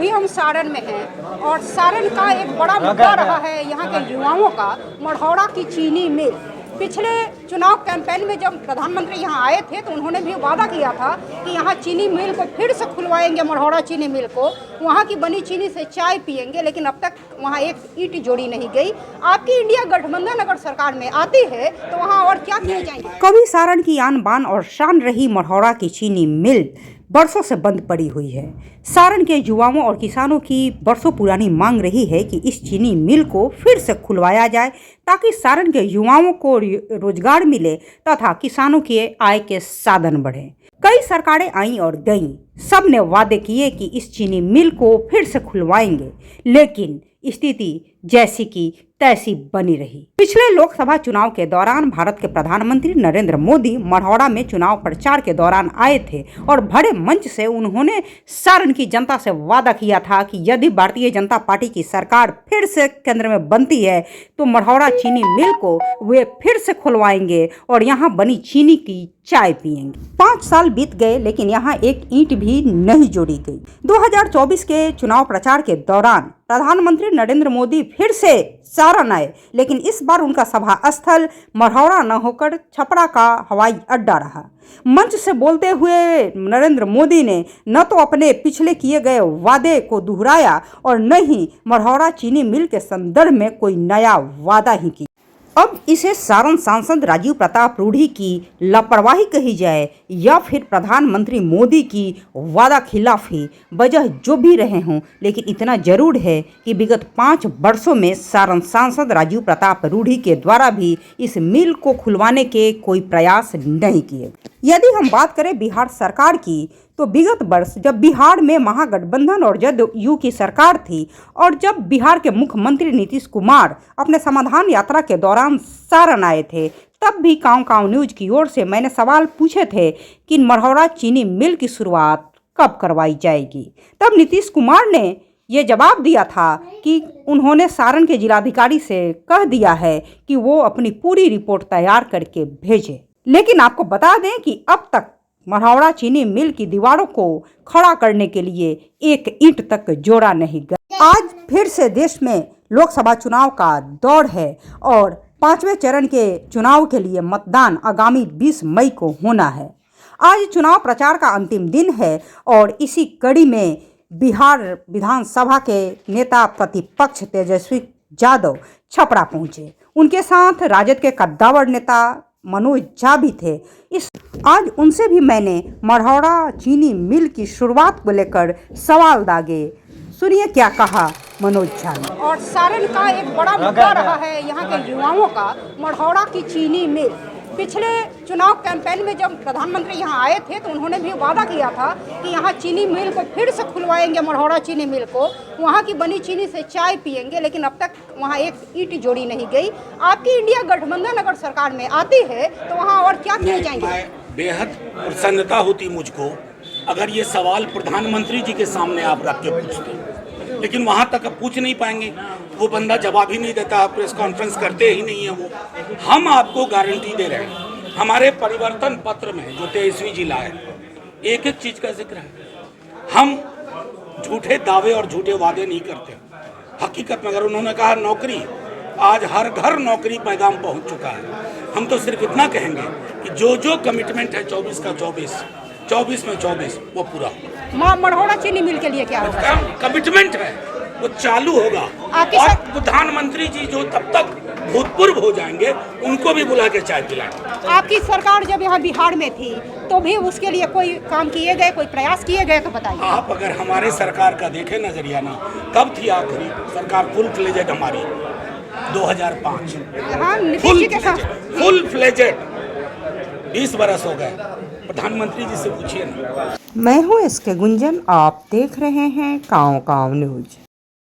अभी हम सारण में हैं और सारण का एक बड़ा मुद्दा रहा है यहाँ के युवाओं का मढ़ौरा की चीनी मिल। पिछले चुनाव कैंपेन में जब प्रधानमंत्री यहाँ आए थे तो उन्होंने भी वादा किया था कि यहाँ चीनी मिल को फिर से खुलवाएंगे, मढ़ौरा चीनी मिल को, वहाँ की बनी चीनी से चाय पिएंगे, लेकिन अब तक वहाँ एक ईंट जोड़ी नहीं गई। आपकी इंडिया गठबंधन अगर सरकार में आती है तो वहाँ और क्या किए जाएंगे? कभी सारण की आन बान और शान रही मढ़ौरा की चीनी मिल बरसों से बंद पड़ी हुई है। सारण के युवाओं और किसानों की बरसों पुरानी मांग रही है कि इस चीनी मिल को फिर से खुलवाया जाए ताकि सारण के युवाओं को रोजगार मिले तथा किसानों के आय के साधन बढ़े। कई सरकारें आईं और गईं, सब ने वादे किए कि इस चीनी मिल को फिर से खुलवाएंगे, लेकिन स्थिति जैसी की तैसी बनी रही। पिछले लोकसभा चुनाव के दौरान भारत के प्रधानमंत्री नरेंद्र मोदी मढ़ौरा में चुनाव प्रचार के दौरान आए थे और बड़े मंच से उन्होंने सारण की जनता से वादा किया था कि यदि भारतीय जनता पार्टी की सरकार फिर से केंद्र में बनती है तो मढ़ौरा चीनी मिल को वे फिर से खुलवाएंगे और यहाँ बनी चीनी की चाय पिएंगे। 5 साल बीत गए लेकिन यहाँ एक ईंट भी नहीं जोड़ी गई। 2024 के चुनाव प्रचार के दौरान प्रधानमंत्री नरेंद्र मोदी फिर से सारण आए, लेकिन इस बार उनका सभा स्थल मढ़ौरा न होकर छपरा का हवाई अड्डा रहा। मंच से बोलते हुए नरेंद्र मोदी ने न तो अपने पिछले किए गए वादे को दोहराया और न ही मढ़ौरा चीनी मिल के संदर्भ में कोई नया वादा ही किया। अब इसे सारण सांसद राजीव प्रताप रूढ़ी की लापरवाही कही जाए या फिर प्रधानमंत्री मोदी की वादा खिलाफी, वजह जो भी रहे हों, लेकिन इतना जरूर है कि विगत 5 वर्षों में सारण सांसद राजीव प्रताप रूढ़ी के द्वारा भी इस मिल को खुलवाने के कोई प्रयास नहीं किए। यदि हम बात करें बिहार सरकार की तो विगत वर्ष जब बिहार में महागठबंधन और जदयू की सरकार थी और जब बिहार के मुख्यमंत्री नीतीश कुमार अपने समाधान यात्रा के दौरान सारण आए थे, तब भी कांव न्यूज की ओर से मैंने सवाल पूछे थे कि मढ़ौरा चीनी मिल की शुरुआत कब करवाई जाएगी। तब नीतीश कुमार ने ये जवाब दिया था कि उन्होंने सारण के जिलाधिकारी से कह दिया है कि वो अपनी पूरी रिपोर्ट तैयार करके भेजे। लेकिन आपको बता दें कि अब तक मढ़ौरा चीनी मिल की दीवारों को खड़ा करने के लिए एक ईंट तक जोड़ा नहीं गया। आज फिर से देश में लोकसभा चुनाव का दौर है और 5वें चरण के चुनाव के लिए मतदान आगामी 20 मई को होना है। आज चुनाव प्रचार का अंतिम दिन है और इसी कड़ी में बिहार विधानसभा के नेता प्रतिपक्ष तेजस्वी यादव छपरा पहुंचे। उनके साथ राजद के कद्दावर नेता मनोज झा भी थे। आज उनसे भी मैंने मढ़ौरा चीनी मिल की शुरुआत को लेकर सवाल दागे। सुनिए क्या कहा मनोज झा ने। और सारण का एक बड़ा मुद्दा रहा है यहाँ के युवाओं का मढ़ौरा की चीनी मिल। पिछले चुनाव कैंपेन में जब प्रधानमंत्री यहाँ आए थे तो उन्होंने भी वादा किया था कि यहाँ चीनी मिल को फिर से खुलवाएंगे, मढ़ौरा चीनी मिल को, वहाँ की बनी चीनी से चाय पिएंगे, लेकिन अब तक वहाँ एक ईंट जोड़ी नहीं गई। आपकी इंडिया गठबंधन अगर सरकार में आती है तो वहाँ और क्या किए जाएंगे? बेहद प्रसन्नता होती मुझको अगर ये सवाल प्रधानमंत्री जी के सामने आप रख के पूछते, लेकिन वहाँ तक अब पूछ नहीं पाएंगे। वो बंदा जवाब ही नहीं देता, प्रेस कॉन्फ्रेंस करते ही नहीं है वो। हम आपको गारंटी दे रहे हैं, हमारे परिवर्तन पत्र में जो 23वीं जिला है, एक एक चीज का जिक्र है। हम झूठे दावे और झूठे वादे नहीं करते। हकीकत में अगर उन्होंने कहा नौकरी, आज हर घर नौकरी पैगाम पहुंच चुका है। हम तो सिर्फ इतना कहेंगे कि जो जो कमिटमेंट है 24 का 24 में 24 वो पूरा होगा। मढ़ौरा चीनी मिल के लिए क्या होगा? कमिटमेंट है वो चालू होगा और प्रधानमंत्री जी जो तब तक भूतपूर्व हो जाएंगे उनको भी बुला के चाय पिलाएंगे। आपकी सरकार जब यहाँ बिहार में थी तो भी उसके लिए कोई काम किए गए, कोई प्रयास किए गए तो बताइए। आप अगर हमारे सरकार का देखें नजरिया ना, कब थी आखिरी सरकार फुल फ्लेजेड हमारी? 2005। फुल फ्लेजेड 20 बरस हो गए। प्रधानमंत्री जी से पूछिए ना। मैं हूँ इसके गुंजन, आप देख रहे हैं कांव न्यूज।